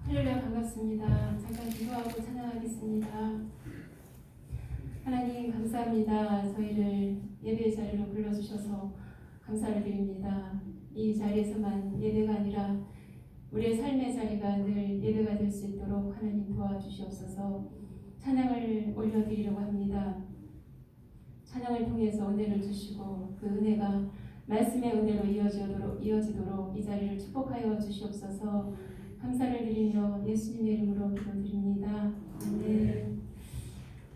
할렐루야, 반갑습니다. 잠깐 기도하고 찬양하겠습니다. 하나님 감사합니다. 저희를 예배의 자리로 불러주셔서 감사를 드립니다. 이 자리에서만 예배가 아니라 우리의 삶의 자리가 늘 예배가 될 수 있도록 하나님 도와주시옵소서. 찬양을 올려드리려고 합니다. 찬양을 통해서 은혜를 주시고 그 은혜가 말씀의 은혜로 이어지도록 이 자리를 축복하여 주시옵소서. 감사를 드리며 예수님의 이름으로 기도드립니다. 아멘.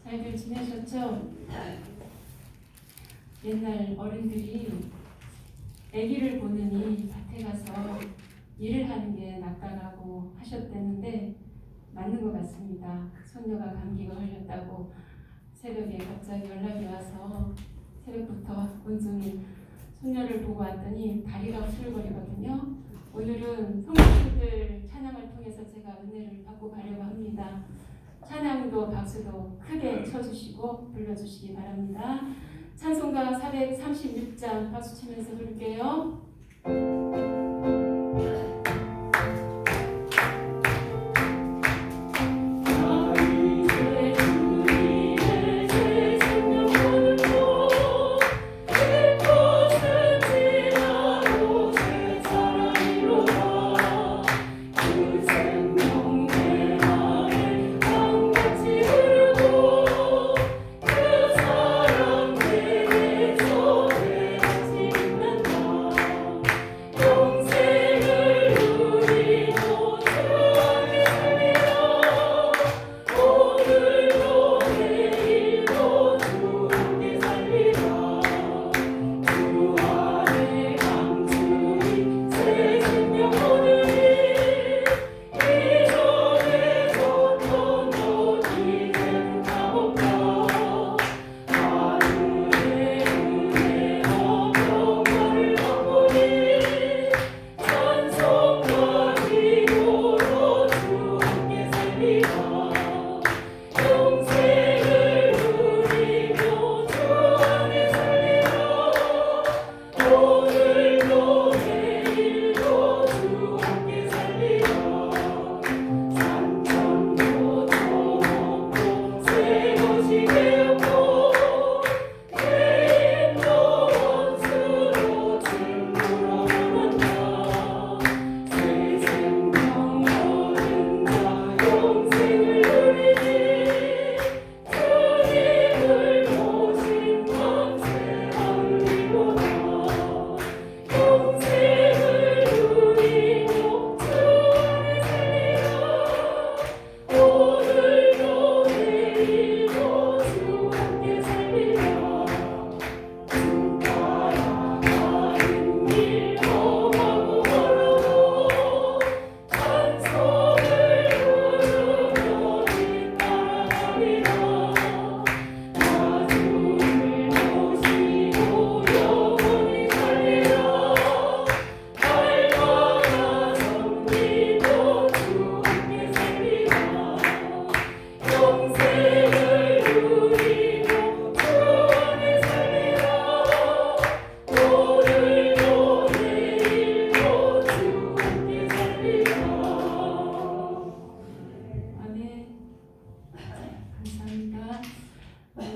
잘들 지내셨죠? 옛날 어른들이 아기를 보느니 밭에 가서 일을 하는 게 낫다라고 하셨다는데 맞는 것 같습니다. 손녀가 감기가 걸렸다고 새벽에 갑자기 연락이 와서 새벽부터 온종일 손녀를 보고 왔더니 다리가 후들거리거든요. 오늘은 성도님들 찬양을 통해서 제가 은혜를 받고 가려고 합니다. 찬양도 박수도 크게 쳐주시고 불러주시기 바랍니다. 찬송가 436장 박수 치면서 부를게요.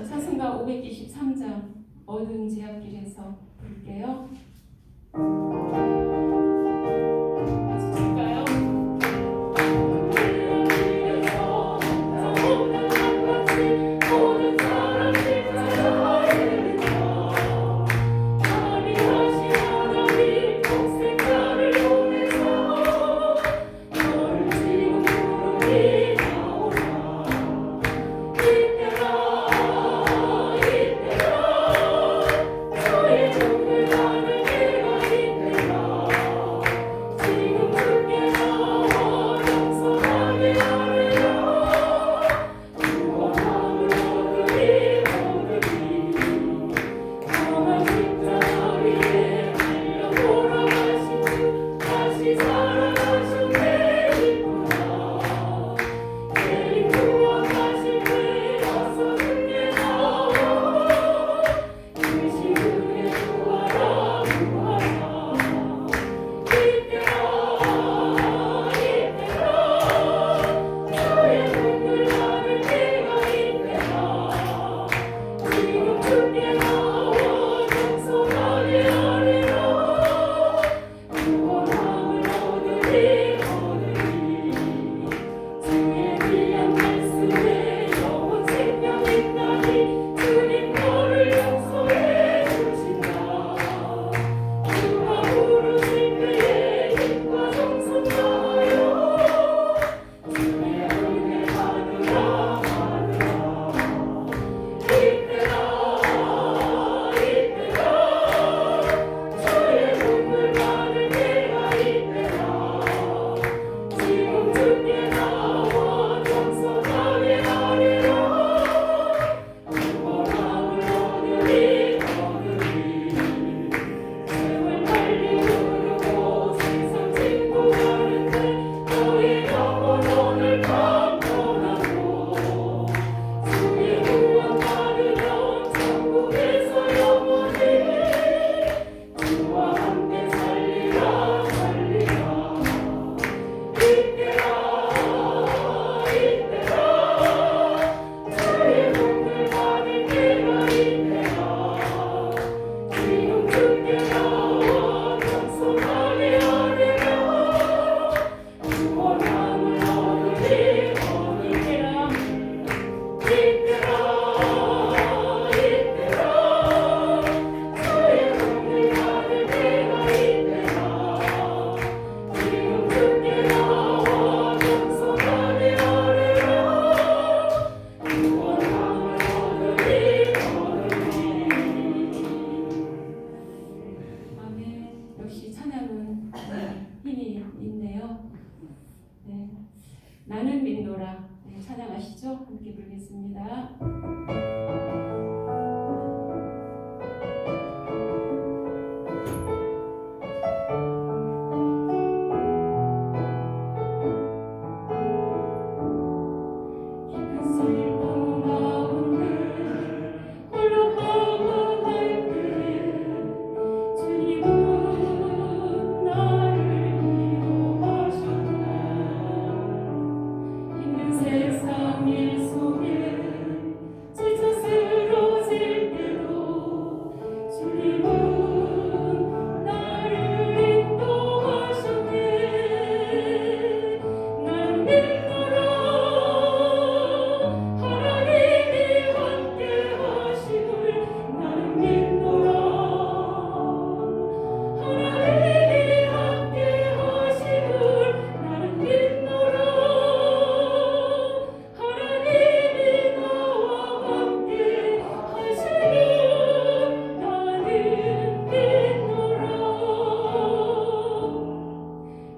찬송가 523장 어두운 제앞길에서 부를게요. 박수 칠까요? 이때라 나는 믿노라. 네, 찬양하시죠? 함께 부르겠습니다. 세상 일 속에 지쳐 쓰러질 때도 주님은 나를 인도하셨네. 난 믿노라. 하나님이 함께 하심을 나는 믿노라. 하나님이 함께 하심을 나는 믿노라.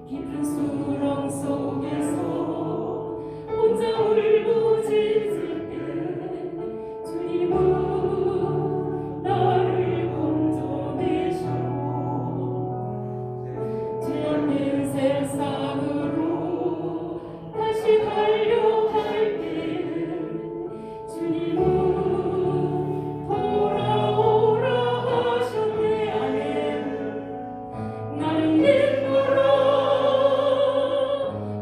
깊은 수렁 속에서 혼자 울부짖을 때 주님은 나를 건져내시고 죄악된 세상으로 다시 가려 할 때에는 주님은 돌아오라 하셨네. 아멘. 나는 믿노라.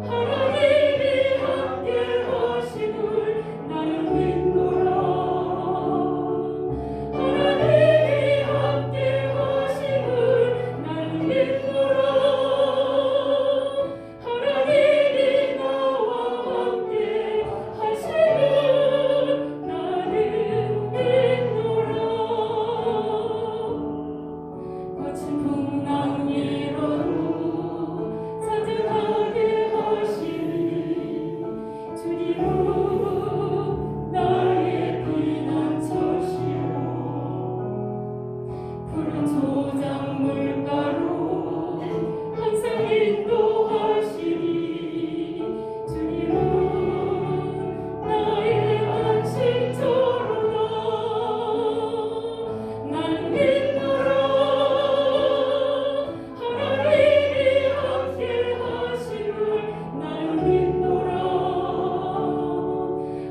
하나님이 함께 하심을 나는 믿노라. 하나님이 함께 하심을 나는 믿노라. 하나님이 나와 함께 하심을 나는 믿노라. 거친 풍랑 위로도 산뜻하게 하시니 주님은 나의 피난처시오. 푸른 초장 물가로 항상 인도하시니 주님은 나의 안식처로다. 나는 믿노라. 하나님이 함께 하심을 나는 믿노라.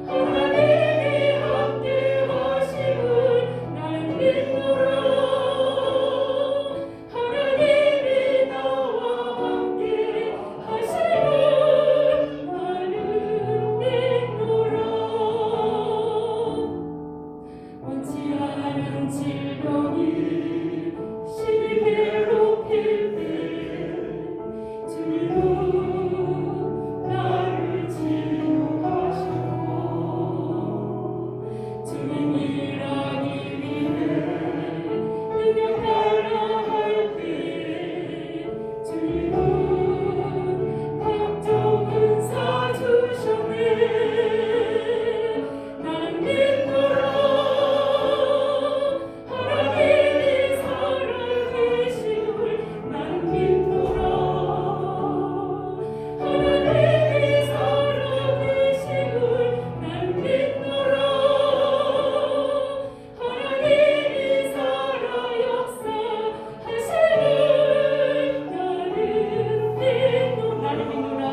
하나님이 함께 하심을 나는 믿노라. 하나님이 나와 함께 하심을 나는 믿노라. 원치 않은 질병이 심히 괴롭힐 때 주님은 나를 치유하시고 주님 일하기 위해 능력 달라 할 때 주님은 각종 은사 주셨네. 나는 믿노라. 하나님이 살아계심을 나는 믿노라. 하나님이 살아계심을 나는 믿노라. 하나님이 살아 역사하심을 나는 믿노라.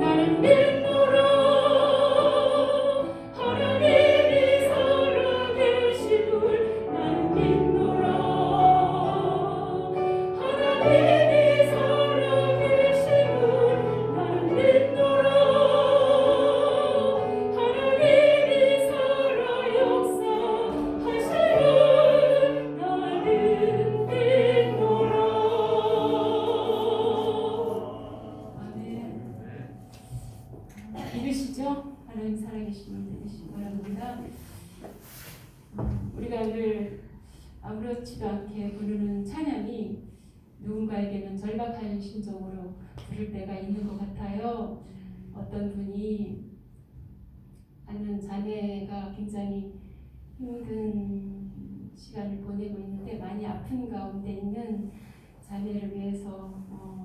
나는 믿노라. 하나님이 살아계심을 나는 믿노라. 하나님이 살아계심을 나는 믿노라. 하나님이 살아 역사하심을 나는 믿노라. 아멘. 믿으시죠? 하나님 살아계심을 믿으시기 바랍니다. 우리가 늘 아무렇지도 않게 부르는 찬양이 누군가에게는 절박한 심정으로 부를 때가 있는 것 같아요. 어떤 분이 아는 자매가 굉장히 힘든 시간을 보내고 있는데 많이 아픈 가운데 있는 자매를 위해서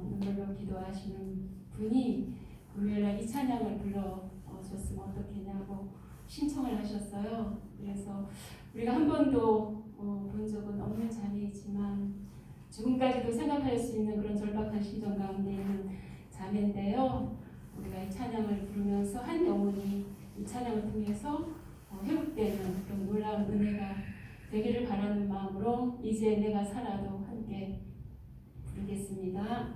눈물로 기도하시는 분이 금요일날 이 찬양을 불러줬으면 어떻겠냐고 신청을 하셨어요. 그래서 우리가 한 번도 본 적은 없는 자매이지만 지금까지도 생각할 수 있는 그런 절박한 심정 가운데 있는 자매인데요. 우리가 이 찬양을 부르면서 한 영혼이 이 찬양을 통해서 회복되는 그런 놀라운 은혜가 되기를 바라는 마음으로 이제 내가 살아도 함께 부르겠습니다.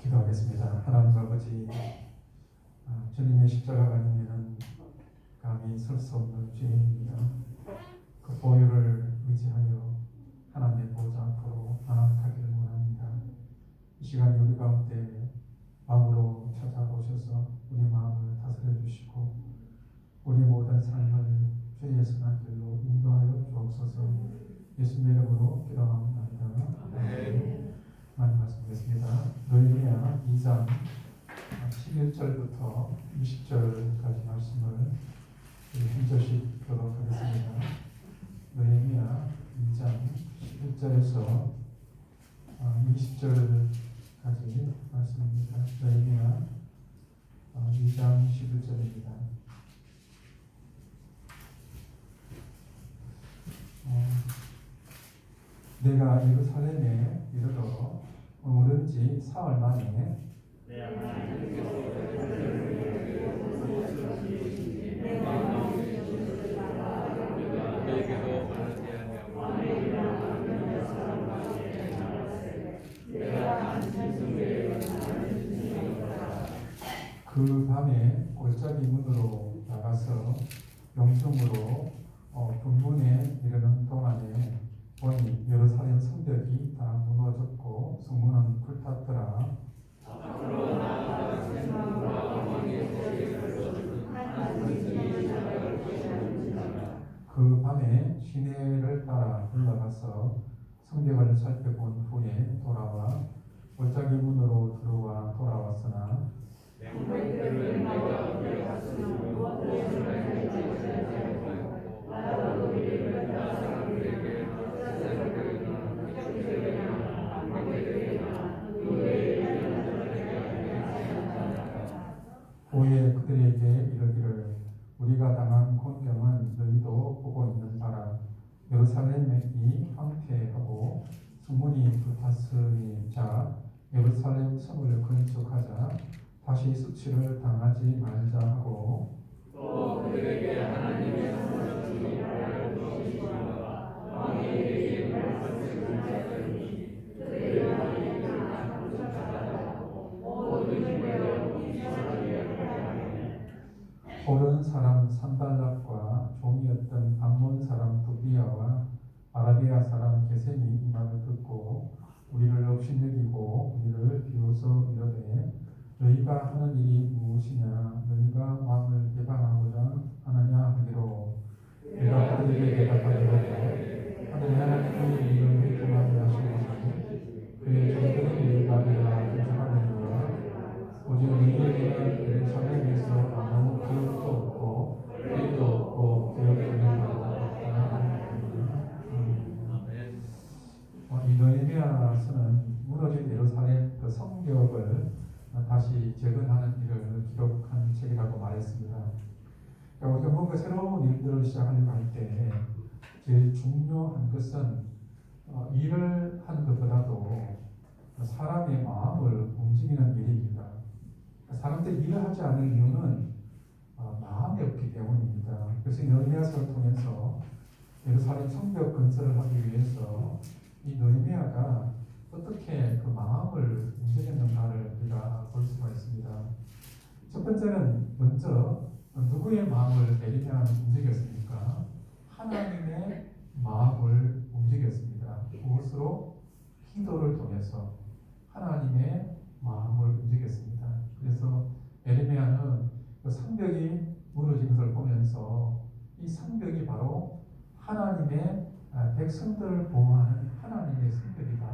기도하겠습니다. 하나님 아버지, 주님의 십자가가 아니면 감히 설 수 없는 죄인입니다. 그 보혈을 의지하여 하나님의 보좌 앞으로 나아가기를 원합니다. 이 시간에 우리 가운데 마음으로 찾아오셔서 우리 마음을 다스려 주시고 우리 모든 삶을 죄의 선한 길로 인도하여 주옵소서. 예수님의 이름으로 기도합니다. 하나님 말씀드렸습니다. 느헤미야 2장 11절부터 20절까지 말씀을 한 절씩 읽도록 하겠습니다. 느헤미야 2장 11절에서 20절까지 말씀입니다. 느헤미야 2장 11절입니다. 내가 예루살렘에 이르러 머무른 지 사흘 만에 그 밤에 골짜기 문으로 나가서 영성으로 분문에 이르는 동안에 보니 예루살렘 성벽이 다 무너졌고 성문은 불탔더라. 그 밤에 시내를 따라 올라가서 성벽을 살펴본 후에 돌아와 골짜기 문으로 들어와 돌아왔으나 후에 그들에게 이르기를 우리가 당한 곤경은 너희도 보고 있는 바라. 예루살렘이 황폐하고 성문이 불탔으니 자 예루살렘 성을 건축하자 다시 수치를 당하지 말자 하고 또 그들에게 하나님의 성을 주시기를 주시기와 왕에게 말씀을 하셨으니 그들의 왕이 모든 죄로 이스라엘을 하나님 오른 사람 산발락과 종이었던 암몬 사람 도비아와 아라비아 사람 게셈이 이 말을 듣고 우리를 업신여기고 우리를 비웃어 이르되 너희가 하는 일이 무엇이냐 너희가 왕을 해방하고자 하느냐 하기로 내가 그들에게 대답하기를 하늘 하나님이 너희를 해방하게 하시고 그의 종들은 너희가 내가 인정하느니라 오직 너희에게는 예루살렘에서 아무 기업도 없고 일도 없고 기업되는 바가 없다. 이 느헤미야서는 무너진 예루살렘 그 성벽을 다시 재건하는 일을 기록한 책이라고 말했습니다. 그러니까 우리가 뭔가 새로운 일들을 시작하려고 할 때 제일 중요한 것은 일을 하는 것보다도 사람의 마음을 움직이는 일입니다. 사람들이 일을 하지 않을 이유는 마음이 없기 때문입니다. 그래서 느헤미야서를 통해서 예루살렘 성벽 건설을 하기 위해서 이 느헤미야가 어떻게 그 마음을 움직였는가를 우리가 볼 수가 있습니다. 첫 번째는 먼저 누구의 마음을 느헤미야는 움직였습니까? 하나님의 마음을 움직였습니다. 무엇으로? 기도를 통해서 하나님의 마음을 움직였습니다. 그래서 느헤미야는 그 성벽이 무너진 것을 보면서 이 성벽이 바로 하나님의 백성들을 보호하는 하나님의 성벽이다.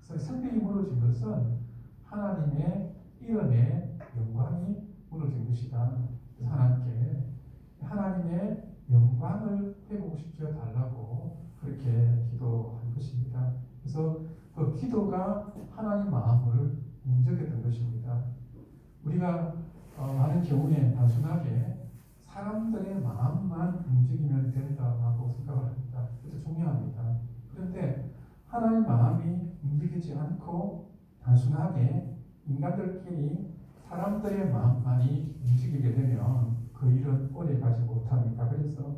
그래서 성벽이 무너진 것은 하나님의 이름의 영광이 무너진 것이다. 그래서 하나님의 영광을 회복시켜 달라고 그렇게 기도한 것입니다. 그래서 그 기도가 하나님 마음을 움직였던 것입니다. 우리가 많은 경우에 단순하게 사람들의 마음만 움직이면 된다고 생각을 합니다. 그래서 중요합니다. 그런데 하나님 마음이 움직이지 않고 단순하게 인간들끼리 사람들의 마음만이 움직이게 되면 그 일은 오래 가지 못합니다. 그래서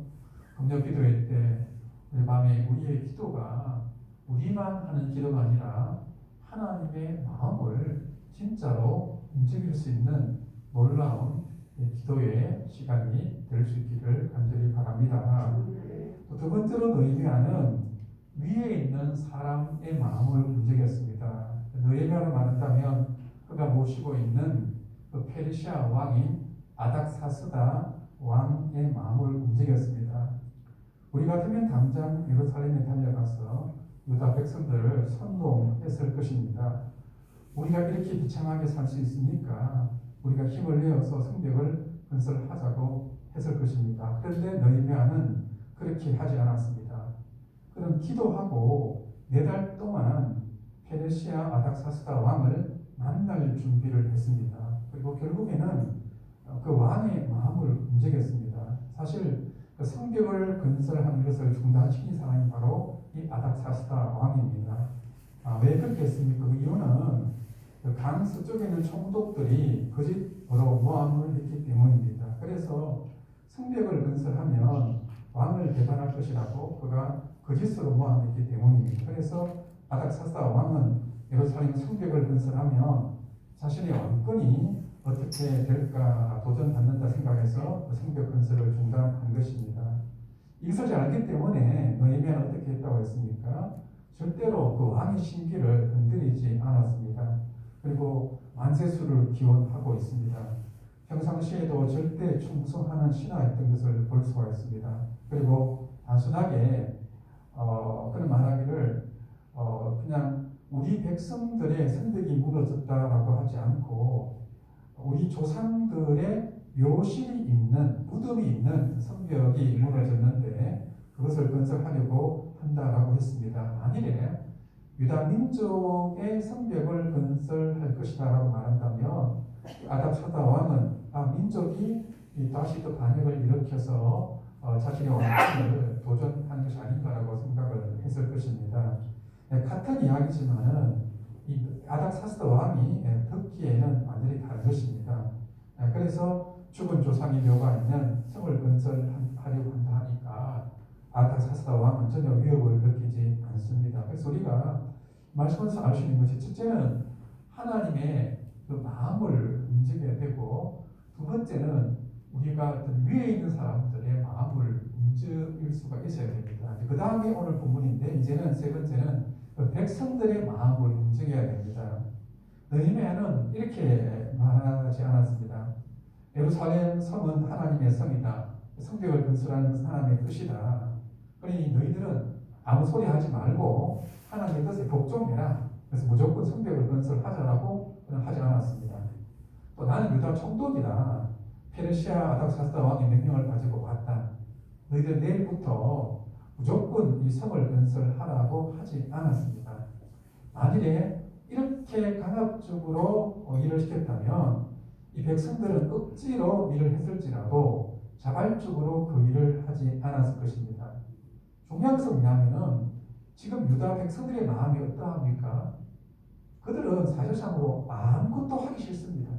금요 기도회 때 우리 밤에 우리의 기도가 우리만 하는 기도가 아니라 하나님의 마음을 진짜로 움직일 수 있는 놀라운 기도의 시간이 될 수 있기를 간절히 바랍니다. 두 번째로 느헤미야는 위에 있는 사람의 마음을 움직였습니다. 느헤미야로 말한다면 그가 모시고 있는 그 페르시아 왕인 아닥사스다 왕의 마음을 움직였습니다. 우리 같으면 당장 예루살렘에 달려가서 유다 백성들을 선동했을 것입니다. 우리가 이렇게 비참하게 살 수 있습니까? 우리가 힘을 내어서 성벽을 건설하자고 했을 것입니다. 그런데 느헤미야는 그렇게 하지 않았습니다. 그는 기도하고 4달 동안 페르시아 아닥사스다 왕을 만날 준비를 했습니다. 그리고 결국에는 그 왕의 마음을 움직였습니다. 사실 그 성벽을 건설하는 것을 중단시킨 사람이 바로 이 아닥사스다 왕입니다. 왜 그렇게 했습니까? 그 이유는 그 강 서쪽에 있는 총독들이 거짓으로 모함을 했기 때문입니다. 그래서 성벽을 건설하면 왕을 배반할 것이라고 그가 거짓으로 모함했기 때문입니다. 그래서 아닥사스다 왕은 예루살렘 성벽을 건설하면 자신의 왕권이 어떻게 될까 도전받는다 생각해서 그 성벽 건설을 중단한 것입니다. 이것을 잘 알기 때문에 느헤미야는 어떻게 했다고 했습니까? 절대로 그 왕의 신기를 건드리지 않았습니다. 그리고 만세수를 기원하고 있습니다. 평상시에도 절대 충성하는 신하였던 것을 볼 수가 있습니다. 그리고 단순하게 그런 말하기를 그냥 우리 백성들의 성벽이 무너졌다라고 하지 않고 우리 조상들의 묘실이 있는 무덤이 있는 성벽이 무너졌는데 그것을 건설하려고 한다라고 했습니다. 만일에 유다 민족의 성벽을 건설할 것이다라고 말한다면 아닥사스다 왕은 민족이 다시 또 반역을 일으켜서 자신의 왕권을 도전하는 것이 아닌가라고 생각을 했을 것입니다. 같은 이야기지만은 이 아닥사스다 왕이 듣기에는 완전히 다른 것입니다. 그래서 죽은 조상의 묘가 있는 성을 건설하려고 한다 하니까 아닥사스다 왕은 전혀 위협을 느끼지 않습니다. 그래서 우리가 말씀에서 알 수 있는 것이 첫째는 하나님의 그 마음을 움직여야 되고 두 번째는 우리가 어떤 위에 있는 사람들의 마음을 움직일 수가 있어야 됩니다. 그 다음에 오늘 본문인데 이제는 세 번째는 그 백성들의 마음을 움직여야 됩니다. 느헤미야는 이렇게 말하지 않았습니다. 예루살렘 성은 하나님의 성이다. 성벽을 건설하는 것은 하나님의 뜻이다. 그러니 너희들은 아무 소리 하지 말고 하나님의 뜻에 복종해라. 그래서 무조건 성벽을 건설하자라고 그는 하지 않았습니다. 또 나는 유다 총독이다. 페르시아 아닥사스다 왕의 명령을 가지고 왔다. 너희들 내일부터 무조건 이 성을 건설하라고 하지 않았습니다. 만일에 이렇게 강압적으로 일을 시켰다면 이 백성들은 억지로 일을 했을지라도 자발적으로 그 일을 하지 않았을 것입니다. 중요한 것은 뭐냐면은 지금 유다 백성들의 마음이 어떠합니까? 그들은 사실상으로 아무것도 하기 싫습니다.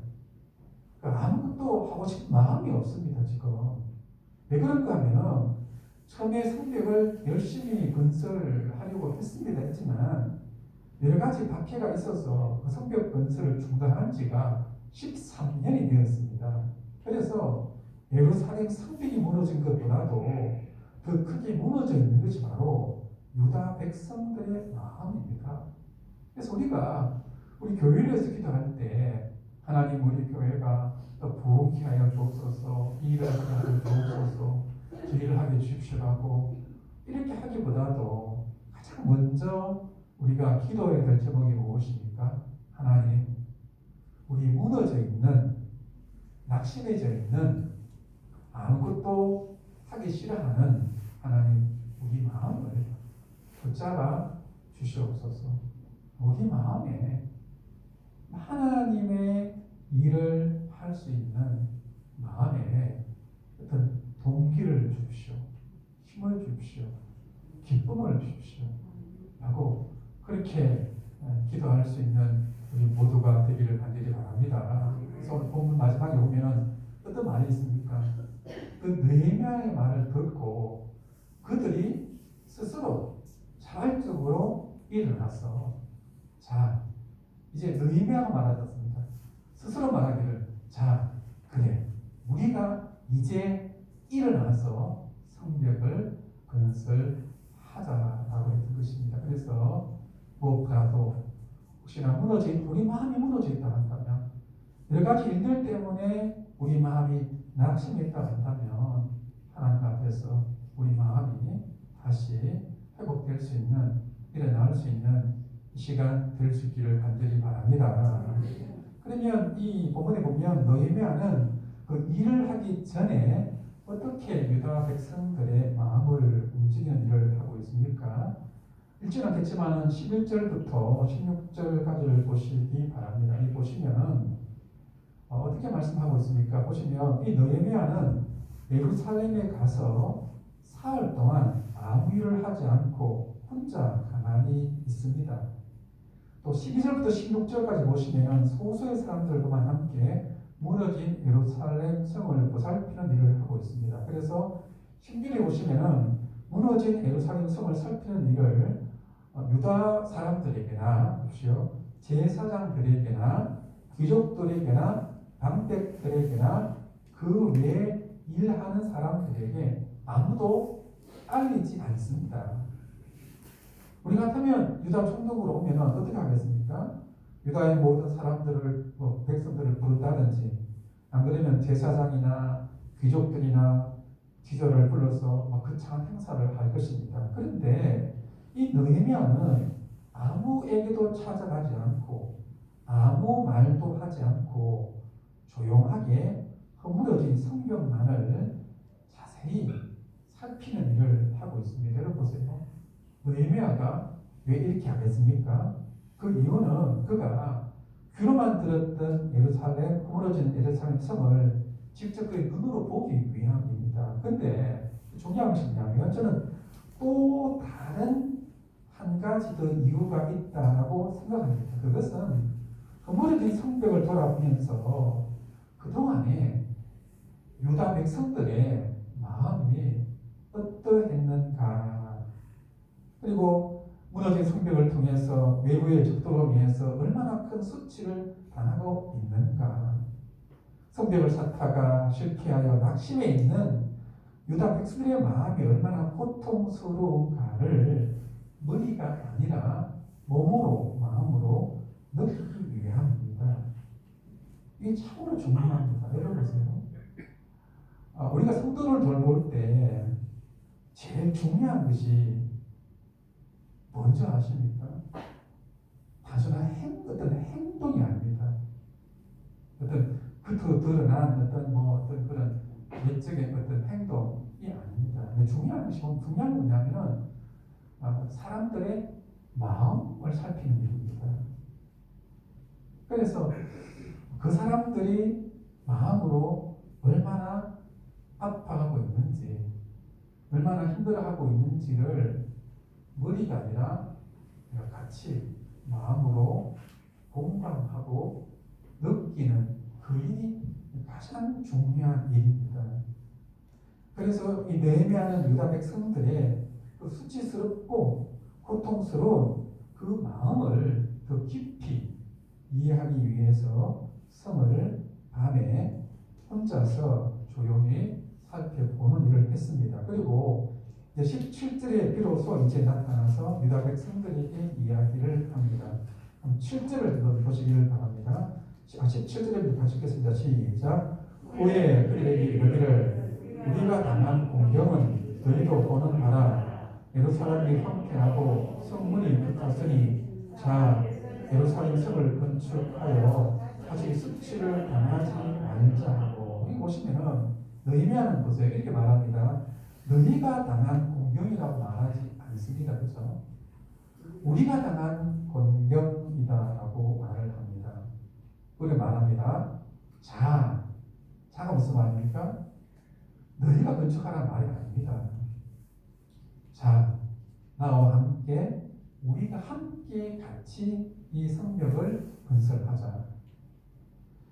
아무것도 하고 싶은 마음이 없습니다. 지금 왜 그런가 하면은 처음에 성벽을 열심히 건설하려고 했지만 여러 가지 박해가 있어서 그 성벽 건설을 중단한 지가 13년이 되었습니다. 그래서 예루살렘 성벽이 무너진 것보다도 더 크게 무너져 있는 것이 바로 유다 백성들의 마음입니다. 그래서 우리가 우리 교회에서 기도할 때 하나님 우리 교회가 더 부흥케 하여 주옵소서, 이 일을 하게 하여 주옵소서, 저 일을 하게 해주십시오라고 이렇게 하기보다도 가장 먼저 우리가 기도해야 될 제목이 무엇입니까? 하나님, 우리 무너져 있는, 낙심해져 있는, 아무것도 하기 싫어하는 하나님, 우리 마음을 붙잡아 주시옵소서. 우리 마음에 하나님의 일을 할 수 있는 마음에 어떤 동기를 주십시오. 힘을 주십시오. 기쁨을 주십시오. 라고 그렇게 기도할 수 있는 우리 모두가 되기를 간절히 바랍니다. 그래서 오늘 본문 마지막에 보면 어떤 말이 있습니까? 그 느헤미야의 말을 듣고 그들이 스스로 자발적으로 일어나서 자, 이제 느헤미야가 말하셨습니다. 스스로 말하기를 자, 그래, 우리가 이제 일어나서 성벽을 건설하자라고 했던 것입니다. 그래서 무엇보다도 혹시나 우리 마음이 무너져 있다 한다면, 여러 가지 일들 때문에 우리 마음이 낙심했다 한다면 하나님 앞에서 우리 마음이 다시 회복될 수 있는, 일어날 수 있는 시간 될 수 있기를 간절히 바랍니다. 그러면 이 본문에 보면 느헤미야는 그 일을 하기 전에 어떻게 유다 백성들의 마음을 움직이는 일을 하고 있습니까? 읽지는 않겠지만 11절부터 16절까지를 보시기 바랍니다. 이 보시면은 어떻게 말씀하고 있습니까? 보시면 이 느헤미야는 예루살렘에 가서 사흘 동안 아무 일을 하지 않고 혼자 가만히 있습니다. 또 12절부터 16절까지 보시면 소수의 사람들과만 함께 무너진 예루살렘 성을 보살피는 일을 하고 있습니다. 그래서 16절에 보시면은 무너진 예루살렘 성을 살피는 일을 유다 사람들에게나 제사장들에게나 귀족들에게나 방백들에게나 그 외에 일하는 사람들에게 아무도 알리지 않습니다. 우리 같으면 유다 총독으로 오면 어떻게 하겠습니까? 유다의 모든 사람들을 백성들을 부른다든지 안 그러면 제사장이나 귀족들이나 지도를 불러서 거창한 행사를 할 것입니다. 그런데 이 느헤미야는 아무에게도 찾아가지 않고 아무 말도 하지 않고 조용하게 허물어진 성경만을 자세히 살피는 일을 하고 있습니다. 여러분 보세요. 느헤미야가 왜 이렇게 하겠습니까? 그 이유는 그가 귀로만 들었던 예루살렘, 허물어진 예루살렘 성을 직접 그의 눈으로 보기 위함입니다. 근데 중요한 것이 뭐냐면 저는 또 다른 한 가지 더 이유가 있다고 생각합니다. 그것은 허물어진 성벽을 돌아보면서 그동안에 유다 백성들의 마음이 어떠했는가, 그리고 무너진 성벽을 통해서 외부의 적도로 인해서 얼마나 큰 수치를 당하고 있는가, 성벽을 쌓다가 실패하여 낙심해 있는 유다 백성들의 마음이 얼마나 고통스러운가를 머리가 아니라 몸으로, 마음으로 느끼기 위함입니다. 이게 참으로 중요합니다. 여러분 보세요. 우리가 성도를 돌볼 때 제일 중요한 것이 뭔지 아십니까? 단순한 어떤 행동이 아닙니다. 어떤 드러난 어떤 그런 외적인 어떤 행동이 아닙니다. 근데 중요한 것이 뭐냐면은 사람들의 마음을 살피는 일입니다. 그래서 그 사람들이 마음으로 얼마나 아파하고 있는지, 얼마나 힘들어하고 있는지를 머리가 아니라 같이 마음으로 공감하고 느끼는 그 일이 가장 중요한 일입니다. 그래서 이 느헤미야는 유다 백성들의 그 수치스럽고 고통스러운 그 마음을 더 깊이 이해하기 위해서 성을 밤에 혼자서 조용히 살펴보는 일을 했습니다. 그리고 17절에 비로소 이제 나타나서 유다 백성들에게 이야기를 합니다. 7절을 보시기를 바랍니다. 17절에 같이 읽겠습니다. 시작. 후에 그들에게 이르기를 우리가 당한 공경은 너희도 보는 바라. 예루살렘이 황폐하고 성문이 불탔으니 자 예루살렘 성을 건축하여 다시 수치를 당하지 말자 하고, 여기 보시면은 느헤미야는 보세요. 이렇게 말합니다. 너희가 당한 공경이라고 말하지 않습니다. 그렇죠? 우리가 당한 공경이다라고 말을 합니다. 그렇게 말합니다. 자가 무슨 말입니까? 너희가 건축하라는 말이 아닙니다. 자, 나와 함께 우리가 함께 같이 이 성벽을 건설하자.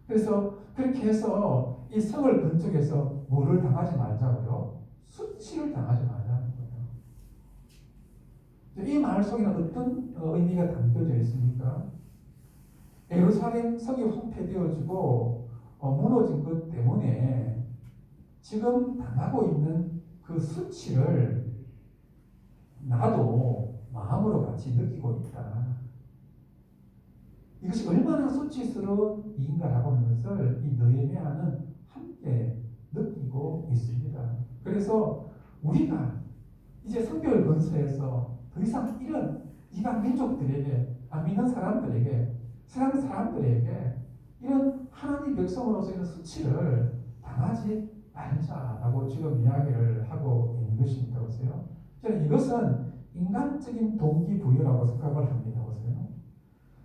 그래서 그렇게 해서 이 성을 건축해서 뭐를 당하지 말자고요? 수치를 당하지 말자는 거예요. 이 말 속에는 어떤 의미가 담겨져 있습니까? 예루살렘 성이 황폐되어지고 무너진 것 때문에 지금 당하고 있는 그 수치를 나도 마음으로 같이 느끼고 있다. 이것이 얼마나 수치스러운 일인가라고 하는 것을 이 느헤미야는 함께 느끼고 있습니다. 그래서 우리가 이제 성벽을 건설해서 더 이상 이런 이방 민족들에게, 안 믿는 사람들에게, 세상 사람들에게 이런 하나님 백성으로서 이런 수치를 당하지 말자라고 지금 이야기를 하고 있는 것입니다. 보세요. 저는 이것은 인간적인 동기부여라고 생각을 합니다. 보세요.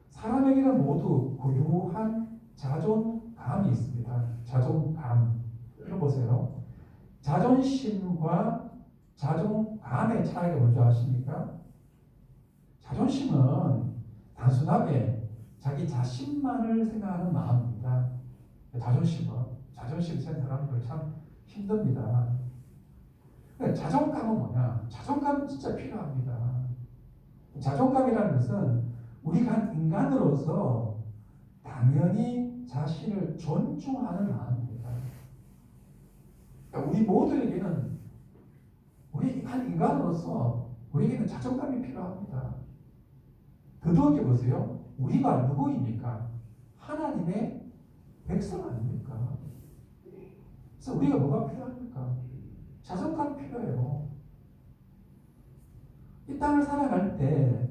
사람에게는 모두 고유한 자존감이 있습니다. 자존감. 이거 보세요. 자존심과 자존감의 차이가 뭔지 아십니까? 자존심은 단순하게 자기 자신만을 생각하는 마음입니다. 자존심 센 사람들 참 힘듭니다. 자존감은 뭐냐? 자존감은 진짜 필요합니다. 자존감이라는 것은 우리가 한 인간으로서 당연히 자신을 존중하는 마음입니다. 그러니까 우리 모두에게는 우리 한 인간으로서 우리에게는 자존감이 필요합니다. 더더욱이 보세요. 우리가 누구입니까? 하나님의 백성 아닙니까? 그래서 우리가 뭐가 필요합니까? 자존감이 필요해요. 이 땅을 살아갈 때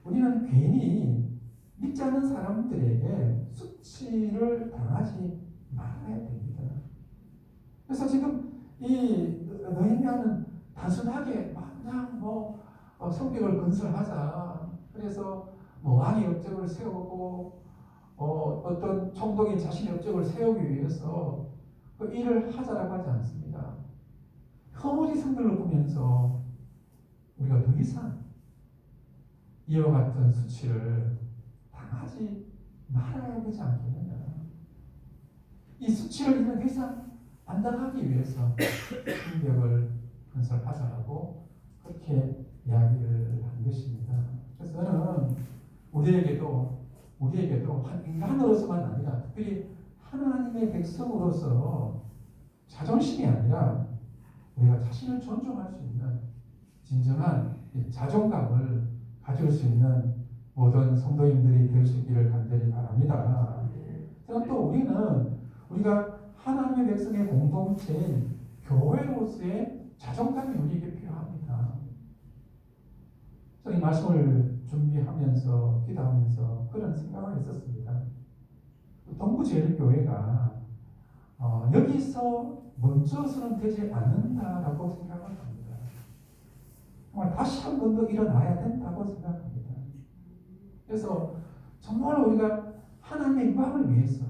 우리는 괜히 믿지 않는 사람들에게 수치를 당하지 말아야 됩니다. 그래서 지금 이 느헤미야는 단순하게 그냥 성벽을 건설하자. 그래서 왕의 업적을 세우고 어떤 총독이 자신의 업적을 세우기 위해서 그 일을 하자라고 하지 않습니다. 허물이 성벽을 보면서 우리가 더 이상 이와 같은 수치를 당하지 말아야 되지 않겠느냐. 이 수치를 이는 더 이상 안 당하기 위해서 성벽을 건설하자라고 그렇게 이야기를 한 것입니다. 그래서 저는 우리에게도 한 인간으로서만 아니라 특별히 하나님의 백성으로서 자존심이 아니라 우리가 자신을 존중할 수 있는 진정한 자존감을 가질 수 있는 모든 성도님들이 될 수 있기를 간절히 바랍니다. 그럼 또 우리가 하나님의 백성의 공동체인 교회로서의 자존감이 우리에게 필요합니다. 저는 이 말씀을 준비하면서 기도하면서 그런 생각을 했었습니다. 동부제일교회가 여기서 멈춰서는 되지 않는다라고 생각을 합니다. 정말 다시 한 번 더 일어나야 된다고 생각합니다. 그래서 정말 우리가 하나님의 영광을 위해서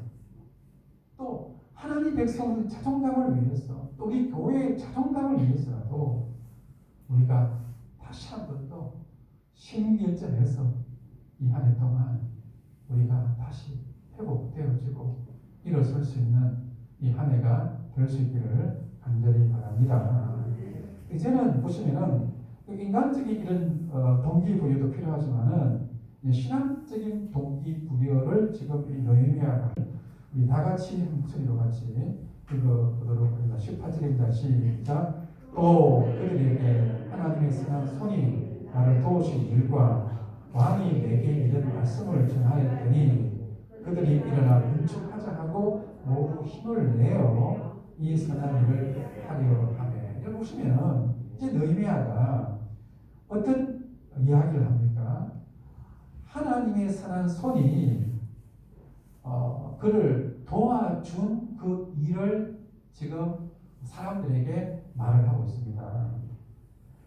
또 하나님 백성의 자존감을 위해서 또 우리 교회의 자존감을 위해서라도 우리가 다시 한 번 더 심결전해서 이 한 해 동안 우리가 다시 회복되어지고 일어설 수 있는 이 한 해가 될 수 있기를 간절히 바랍니다. 이제는 보시면은 인간적인 이런 동기부여도 필요하지만은 신앙적인 동기부여를 지금 이 느헤미야가 우리 다 같이 목소리로 같이 읽어보도록 합니다. 18절입니다. 시작. 또 그들에게 하나님의 선한 손이 나를 도우신 일과 왕이 내게 이런 말씀을 전하였더니 그들이 일어나 건축하자 하고 모두 힘을 내어 이 선한 일을 하려 하매. 여기 보시면은 이제 느헤미야가 어떤 이야기를 합니까? 하나님의 선한 손이 그를 도와준 그 일을 지금 사람들에게 말을 하고 있습니다.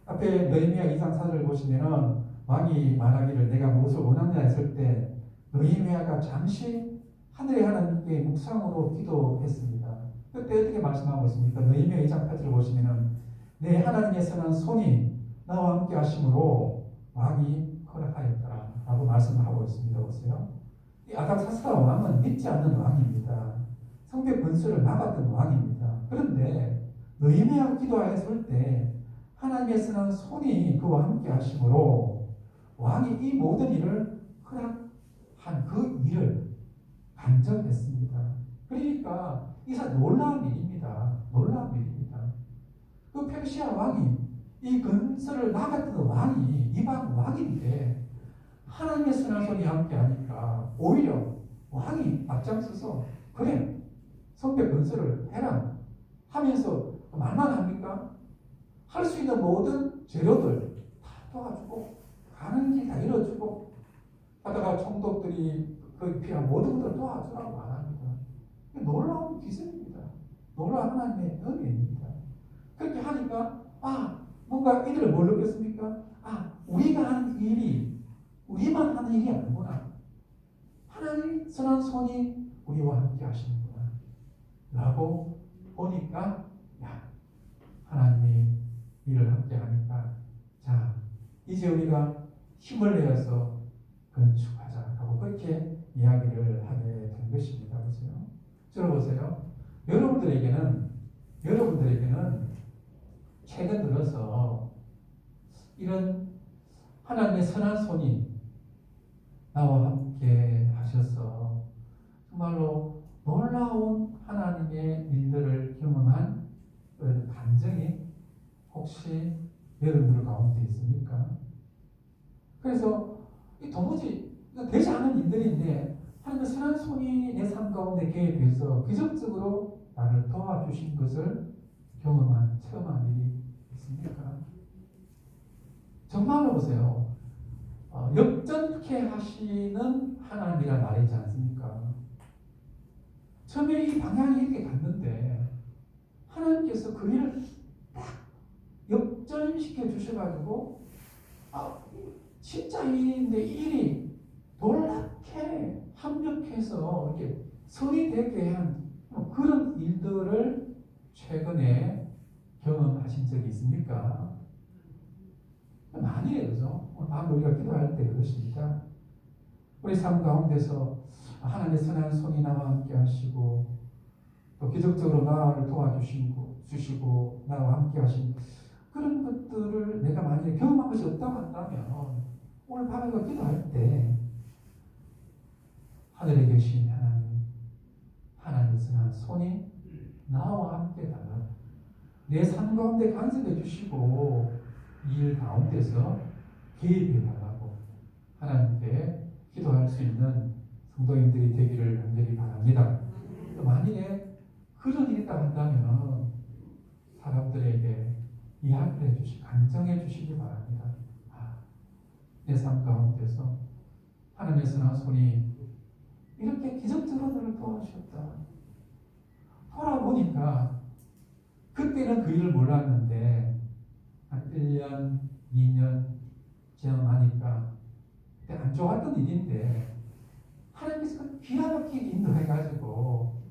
앞에 느헤미야 2장 4절을 보시면은 왕이 말하기를 내가 무엇을 원하느냐 했을 때 느헤미야가 잠시 하늘의 하나님께 묵상으로 기도했습니다. 그때 어떻게 말씀하고 있습니까? 느헤미야 2장 8절을 보시면은 내 하나님의 선한 손이 나와 함께 하심으로 왕이 허락하였다 라고 말씀하고 있습니다. 보세요. 이 아닥사스다 왕은 믿지 않는 왕입니다. 성벽 건설을 막았던 왕입니다. 그런데 느헤미야가 기도하였을 때 하나님의 선한 손이 그와 함께 하심으로 왕이 이 모든 일을 허락한 그 일을 간접했습니다. 그러니까 이사 놀라운 일입니다. 놀라운 일입니다. 그 페르시아 왕이 이 건설을 막았던 왕이 이방 왕인데 하나님의 선한 손이 함께 하니까 오히려 왕이 앞장서서 그래 성벽 건설을 해라 하면서 말만 합니까? 할 수 있는 모든 재료들 다 도와주고 가는 길 다 열어주고 하다가 총독들이 그 필요한 모든 것들을 도와주라고 말합니다. 놀라운 기술입니다. 놀라운 하나님의 은혜입니다. 그렇게 하니까 뭔가 이들을 뭘 느꼈습니까? 우리가 하는 일이 우리만 하는 일이 아니구나. 하나님의 선한 손이 우리와 함께 하시는구나 라고 보니까 야, 하나님이 일을 함께 하니까 자, 이제 우리가 힘을 내어서 건축하자라고 그렇게 이야기를 하게 된 것입니다. 보세요. 들어보세요. 여러분들에게는 최근 들어서 이런 하나님의 선한 손이 나와 함께 하셔서 정말로 놀라운 하나님의 일들을 경험한 그런 감정이 혹시 여러분들 가운데 있습니까? 그래서 도무지 되지 않은 일들인데 하나님의 선한 손이 내 삶 가운데 개입해서 기적적으로 나를 도와주신 것을 체험한 일이 있습니까? 정말로 보세요. 역전케 하시는 하나님이란 말이지 않습니까? 처음에 이 방향이 이렇게 갔는데 하나님께서 그 일을 딱 역전시켜 주셔가지고 진짜 일인데 일이 놀랍게 합력해서 이렇게 성이 되게 한 그런 일들을 최근에 경험하신 적이 있습니까? 많이 해요, 그죠? 오늘 밤 우리가 기도할 때 그렇습니다. 우리 삶 가운데서 하나님의 선한 손이 나와 함께 하시고 또 기적적으로 나를 도와주시고 나와 함께 하신 그런 것들을 내가 만약에 경험한 것이 없다고 한다면 오늘 밤에 우리가 기도할 때 하늘에 계신 하나님의 선한 손이 나와 함께 달라 내 삶 가운데 간섭해 주시고 이 일 가운데서 개입해 달라고 하나님께 기도할 수 있는 성도님들이 되기를 간절히 바랍니다. 만일에 그런 일이 있다 한다면 사람들에게 이야기를 해주시고 간증해 주시기 바랍니다. 내 삶 가운데서 하나님의 선한 손이 이렇게 기적적으로 너를 도와주셨다. 돌아보니까 그때는 그 일을 몰랐는데 한 1년, 2년 지나가니까 그때 안 좋았던 일인데 하나님께서 기가 막히게 인도해가지고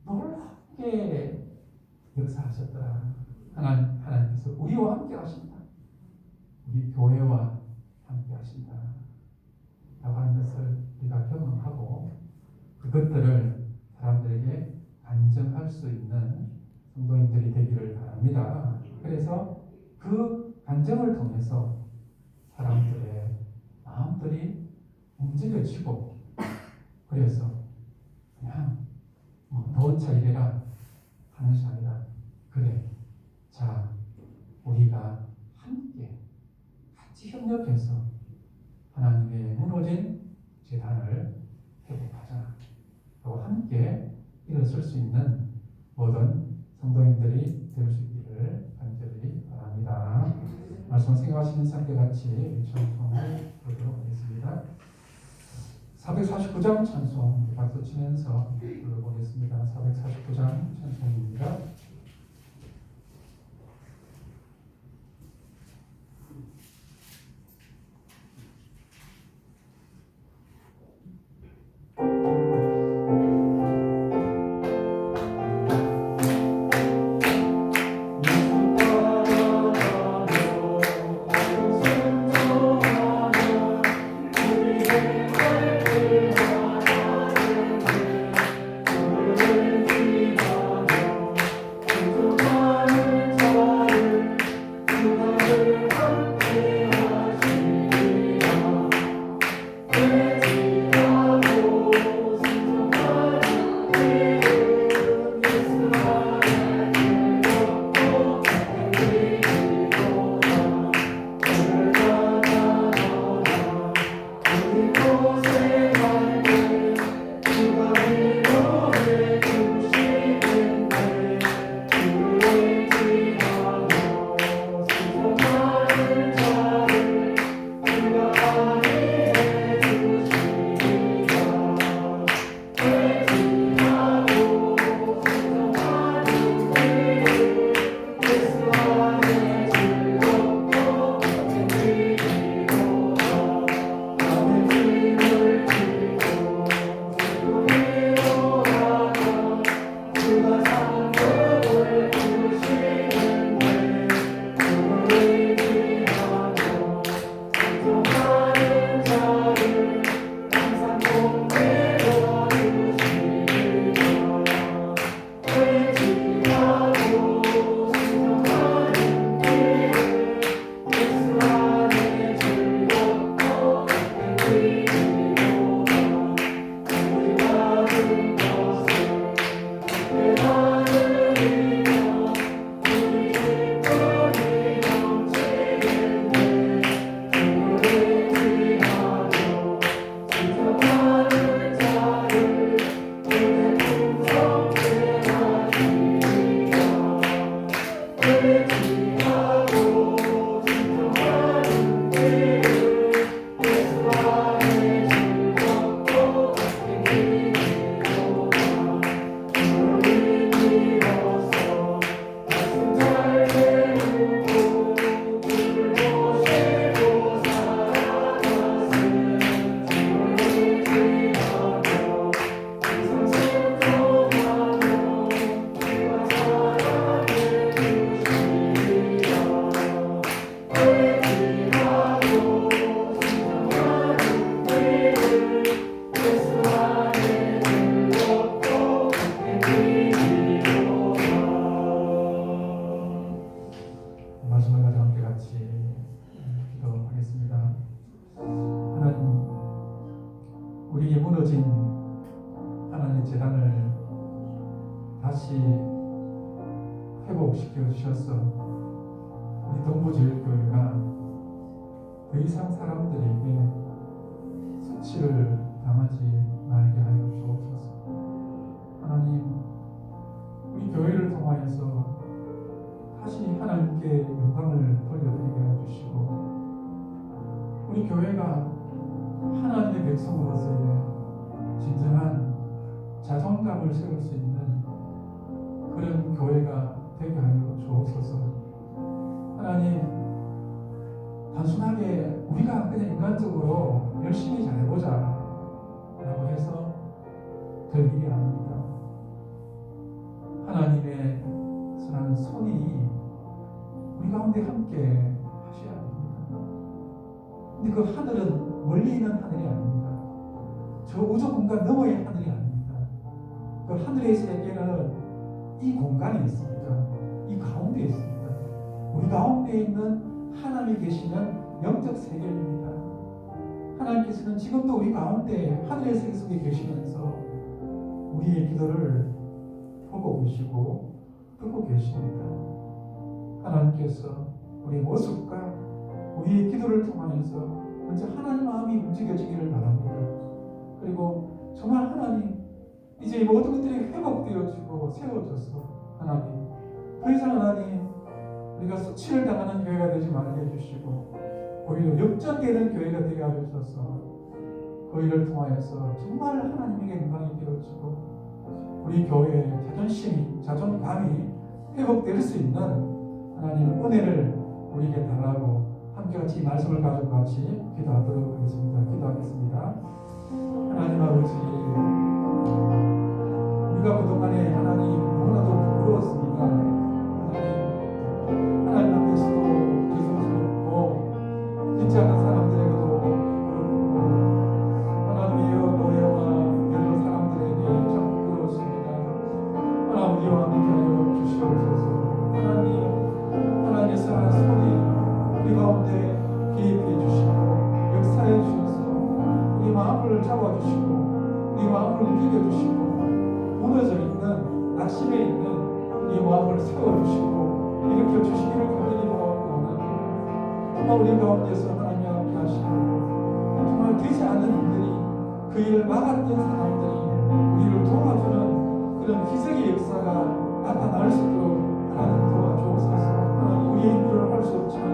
놀랍게 역사하셨더라. 하나님께서 우리와 함께 하신다. 우리 교회와 함께 하신다. 라고 하는 것을 우리가 경험하고 그것들을 사람들에게 간증할 수 있는 성도님들이 되기를 바랍니다. 그래서 그 간증을 통해서 사람들의 마음들이 움직여지고 그래서 그냥 너 혼자 이래라 하는 것이 아니라 그래 자 우리가 함께 같이 협력해서 하나님의 무너진 제단을 회복하자 또 함께 일어설 수 있는 모든 성도님들이 될 수 있기를 간절히 바랍니다. 말씀 생각하시는 상태 같이 찬송을 부르도록 하겠습니다. 449장 찬송 박수 치면서 불러보겠습니다. 449장 찬송입니다. 우리의 무너진 하나님의 재단을 다시 회복시켜 주셔서 우리 동부제일교회가 더 이상 사람들에게 수치를 당하지 말게 하여 주옵소서. 하나님, 우리 교회를 통하여서 다시 하나님께 영광을 돌려드리게 해주시고, 우리 교회가 하나님의 백성으로서의 진정한 자존감을 세울 수 있는 그런 교회가 되게 하여 주옵소서. 하나님, 단순하게 우리가 그냥 인간적으로 열심히 잘해보자 라고 해서 될 일이 아닙니다. 하나님의 선한 손이 우리 가운데 함께 하셔야 됩니다. 근데 그 하늘은 멀리 있는 하늘이 아닙니다. 저 우주 공간 너머의 하늘이 아닙니다. 그 하늘의 세계는 이 공간에 있습니다. 이 가운데 있습니다. 우리 가운데 있는 하나님이 계시는 영적 세계입니다. 하나님께서는 지금도 우리 가운데 하늘의 세계 속에 계시면서 우리의 기도를 보고 계시고 듣고 계십니다. 하나님께서 우리의 모습과 우리의 기도를 통하여서 먼저 하나님 마음이 움직여지기를 바랍니다. 그리고 정말 하나님, 이제 이 모든 것들이 회복되어지고 세워져서 하나님, 더 이상 하나님 우리가 수치를 당하는 교회가 되지 말게 해주시고 오히려 역전되는 교회가 되게 하셔서 그 일을 통하여서 정말 하나님에게 영광이 되어지고 우리 교회의 자존심이, 자존감이 회복될 수 있는 하나님의 은혜를 우리에게 달라고 함께같이 이 말씀을 가지고 같이 기도하도록 하겠습니다. 기도하겠습니다. 하나님 아버지, 우리가 그동안에 하나님 너무나도 부끄러웠습니다. 하나님 앞에서도 죄송스럽고 믿지 않는 사람들에게도 부끄럽고 하나님이여 노예와 여러 사람들에게 참 부끄러웠습니다. 하나님 우리와 함께 하여 주시옵소서. 하나님의 선한 손이 우리 가운데 개입해 주시고 역사해 주셔서 우리 마음을 잡아주시고 우리 마음을 움직여 주시고 무너져 있는 낙심해 있는 우리 마음을 세워주시고 일으켜 주시기를 간절히 원합니다. 정말 우리 가운데서 하나님 함께 하시고 정말 되지 않는 일들이 그 일을 막았던 사람들이 우리를 도와주는 그런 기적의 역사가 나타날 수 있도록 하나님 도와주옵소서. 하나님 우리의 힘으로는 할 수 없지만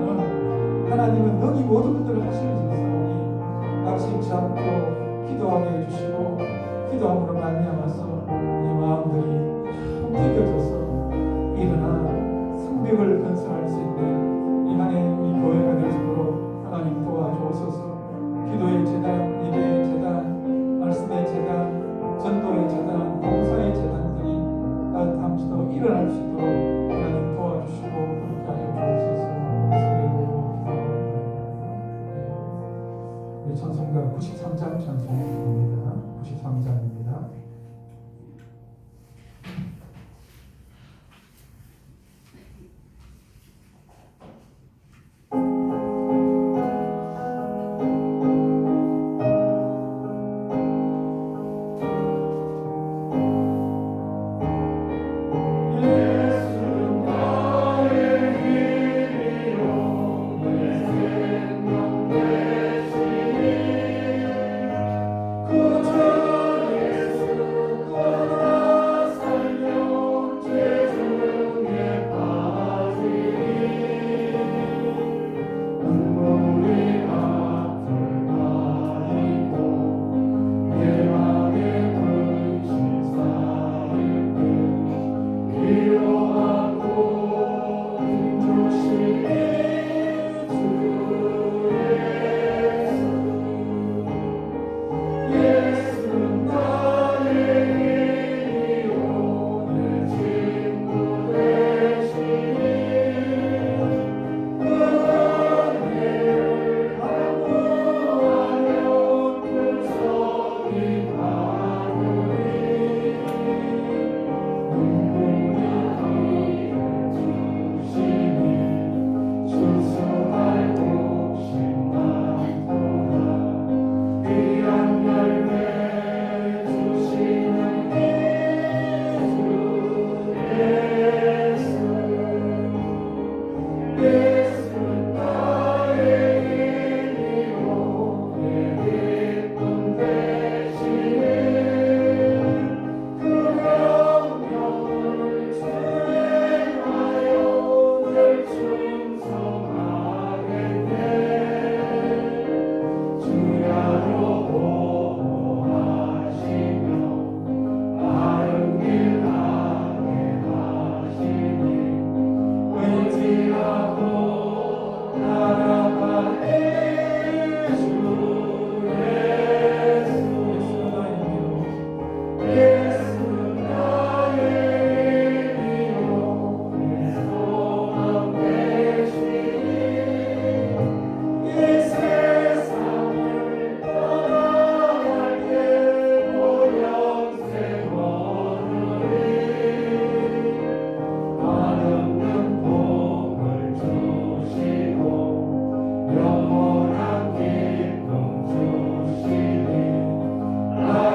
하나님은 능히 모든 것들을 하시는 사오니 낙심치 않고 기도하게 해주시고 기도함으로 말미암아서 이 마음들이 움직여져서 일어나 성벽을 건설할 수 있는 이 한해 우리 교회가 될 수 있도록 하나님 도와주옵소서. 기도의 재단, 예배의 재단, 말씀의 재단, 전도의 재단, 봉사의 재단들이 따뜻함지도 일어날 수 있도록 하나님 도와주시고 그렇게 하여 주옵소서. 예수님으로 기도합니다. 우리 찬송가 93장 찬송입니다. 93장입니다.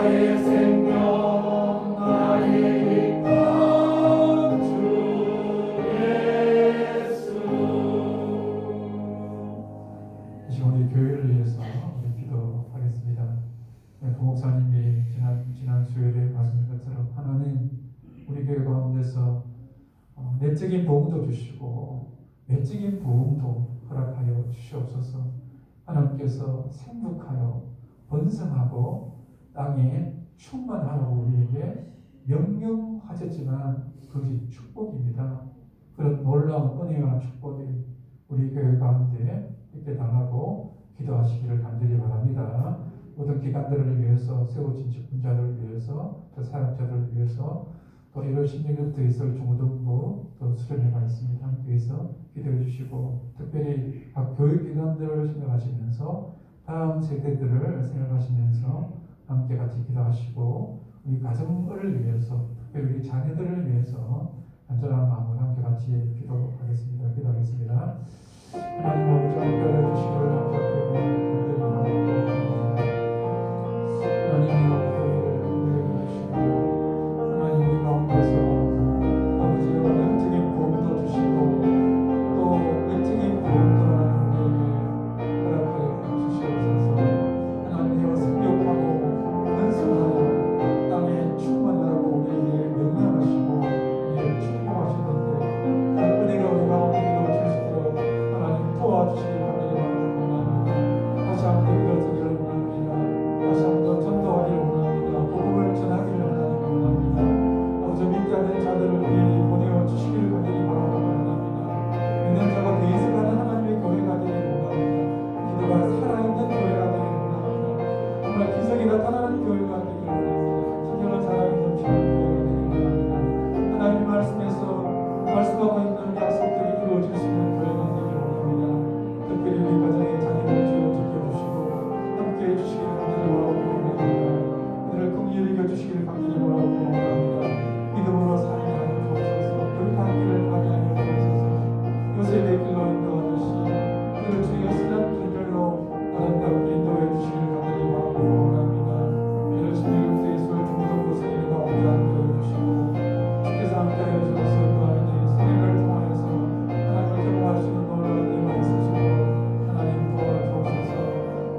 나의 생명 나의 기쁨 주 예수. 이제 우리 교회를 위해서 우리 기도하겠습니다. 부목사님이 지난 수요일에 말씀드린 것처럼 하나님 우리 교회 가운데서 내적인 보험도 주시고 외적인 보험도 허락하여 주시옵소서. 하나님께서 생육하여 번성하고 땅에 충만하라고 우리에게 명령하셨지만 그것이 축복입니다. 그런 놀라운 은혜와 축복이 우리 교회 가운데 있게 달라고 기도하시기를 간절히 바랍니다. 모든 기관들을 위해서, 세워진 직분자들을 위해서, 또 사역자들을 위해서, 또 이런 신명부터 있을 중고등부, 또 수련회가 있습니다. 함께해서 기도해 주시고, 특별히 각 교육기관들을 생각하시면서 다음 세대들을 생각하시면서 함께 같이 기도하시고, 우리 가정을 위해서, 특별히 우리 자녀들을 위해서 간절한 마음으로 함께 같이 기도하겠습니다. 기도하겠습니다. 하나님 아버지 함께 주시기를 감사드리고 간절히 바랍니다. 하나님 교회를 인도해 주시고 하나님 우리 가운데서 아버지가 외적인 보험도 주시고 또 외적인 보험도 하나님에게 허락하여 주시옵소서. 하나님이여 생육하고 번성하여 땅에 충만하라고 우리에게 명령하시고 우리를 축복하시는데 그 은혜가 우리 가운데 이루어질 수 있도록 하나님 도와주시길 간절히 원합니다. 다시 한번 이루어지기를 원합니다. 다시 한번 전도하기를 원합니다. 복음을 전하기를 하나님 원합니다. 아버지 믿지 않는 자들을 우리 보내어 주시기를 간절히 바라고 원합니다. 믿는 자가 대해서가는 하나님의 교회가 되기를 원합니다. 기도가 살아있는 교회가 되기를 원합니다. 정말 기적이 나타나는 교회가 되기를 원합니다. 성경을 살아있는 교회가 되기를 원합니다. 하나님 말씀에서 말씀하고 있는 약속들이 이루어질 수 있는 교회가 되기를 원합니다. 특별히 우리 가정의 자녀를 주여 지켜주시고 함께 해주시기를 간절히 바라고 원합니다. 그들을 긍휼히 여겨주시기를 간절히 바라고 원합니다. 믿음으로 살게 하여 주옵소서. 거룩한 길을 가게 하여 주옵소서. 요셉의 길로 인도하듯이 그들을 주의 선한 길들로 아름답게 인도해 주시기를 간절히 바라고 원합니다. 이를 신의 예수의 중동 고생을 가운데 함께 해주시고 주께서 함께 하여 주셔서 그 아이들이 성령을 통하여서 하나님을 경험할 수 있는 놀라운 은혜가 있으시고 하나님 도와주옵소서.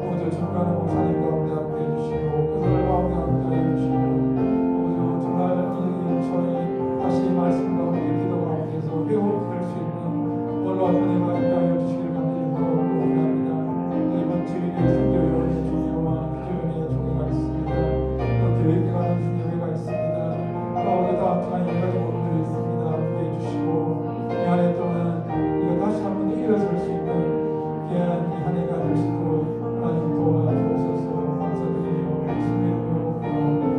오늘 중간에 목사님 가운데 함께 해주시고 그들 가운데 함께 해주시고 오늘 정말 이 초에 다시 말씀 가운데 기도 가운데서 배우게 될 수 있는 놀라운 은혜가 있게 하여 주시기를 간절히 바라고 원합니다. 이번 주일에 선교회의 중요와 교회의 종회가 있습니다. 또 교회에 가는 중회가 있습니다. 가운데 다음 주간 여러 가지 모임들이 있습니다. 함께 해주시고 이 한 해 동안 우리가 다시 한번 일어설 수 있는 귀한 이 한 해가 될 수 있도록 하나님 도와주옵소서. 감사드리며 예수님의 이름으로 기도합니다.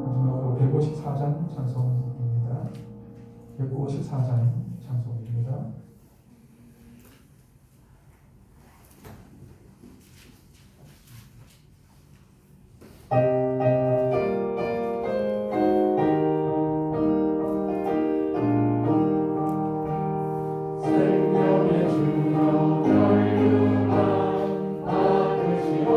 마지막으로 154장 찬송입니다. 154장 찬송입니다. 생명의 주여 혈육만 받으시옵소서.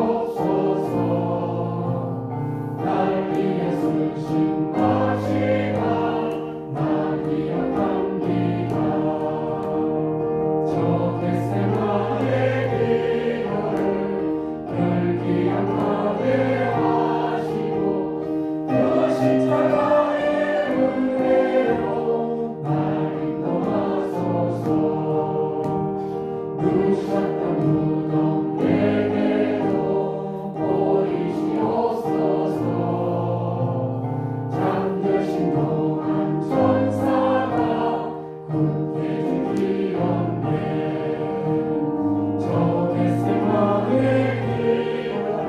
날 위해 쓰신 것이라 나 기억합니다. 저 겟세마네 기도를 늘 기억하게 하시고 그 십자가의 은혜로 날 인도하소서. 누셨던 무덤 내게로 보이시옵소서. 잠드신 동안 천사가 굳게 지키었네. 저 겟세마네 기도를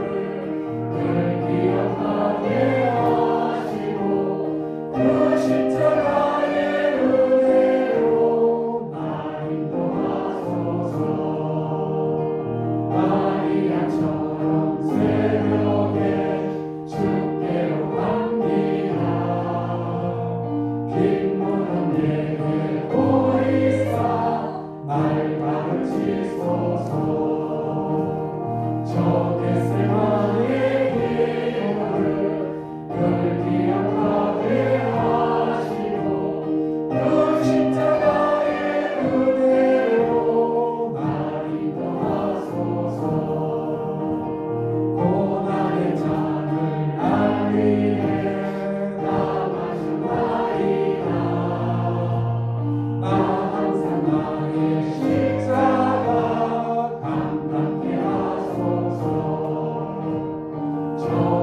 늘 기억하게 하시고 그 십자가의 은혜로 날 인도하소서. 마리아처럼 새벽에 주께로 갑니다. 긴 무덤 내게 보이사 날 가르치소서. 저 겟세마네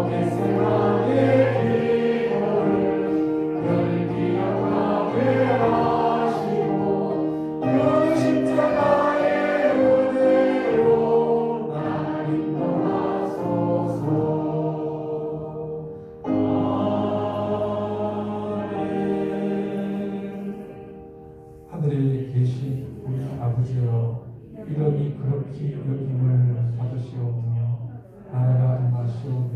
속에 세상의 기도를 열기와 가게 하시고 그 십자가의 은혜로 날 인도하소서. 하늘에 계신 우리 아버지여, 이름이 그렇게 여김을 받으시오며 나라가 임하시오며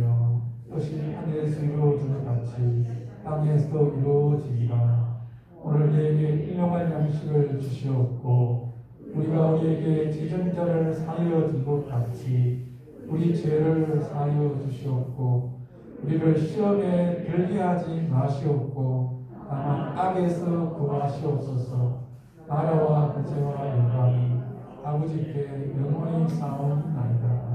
뜻이 하늘에서 이루어지는 같이 땅에서도 이루어지리라. 오늘 우리에게 일용할 양식을 주시옵고 우리가 우리에게 지은 자를 사하여 준 것 같이 우리 죄를 사하여 주시옵고 우리를 시험에 들게 하지 마시옵고 다만 악에서 구하시옵소서. 나라와 권세와 영광이 아버지께 영원히 사옵나이다.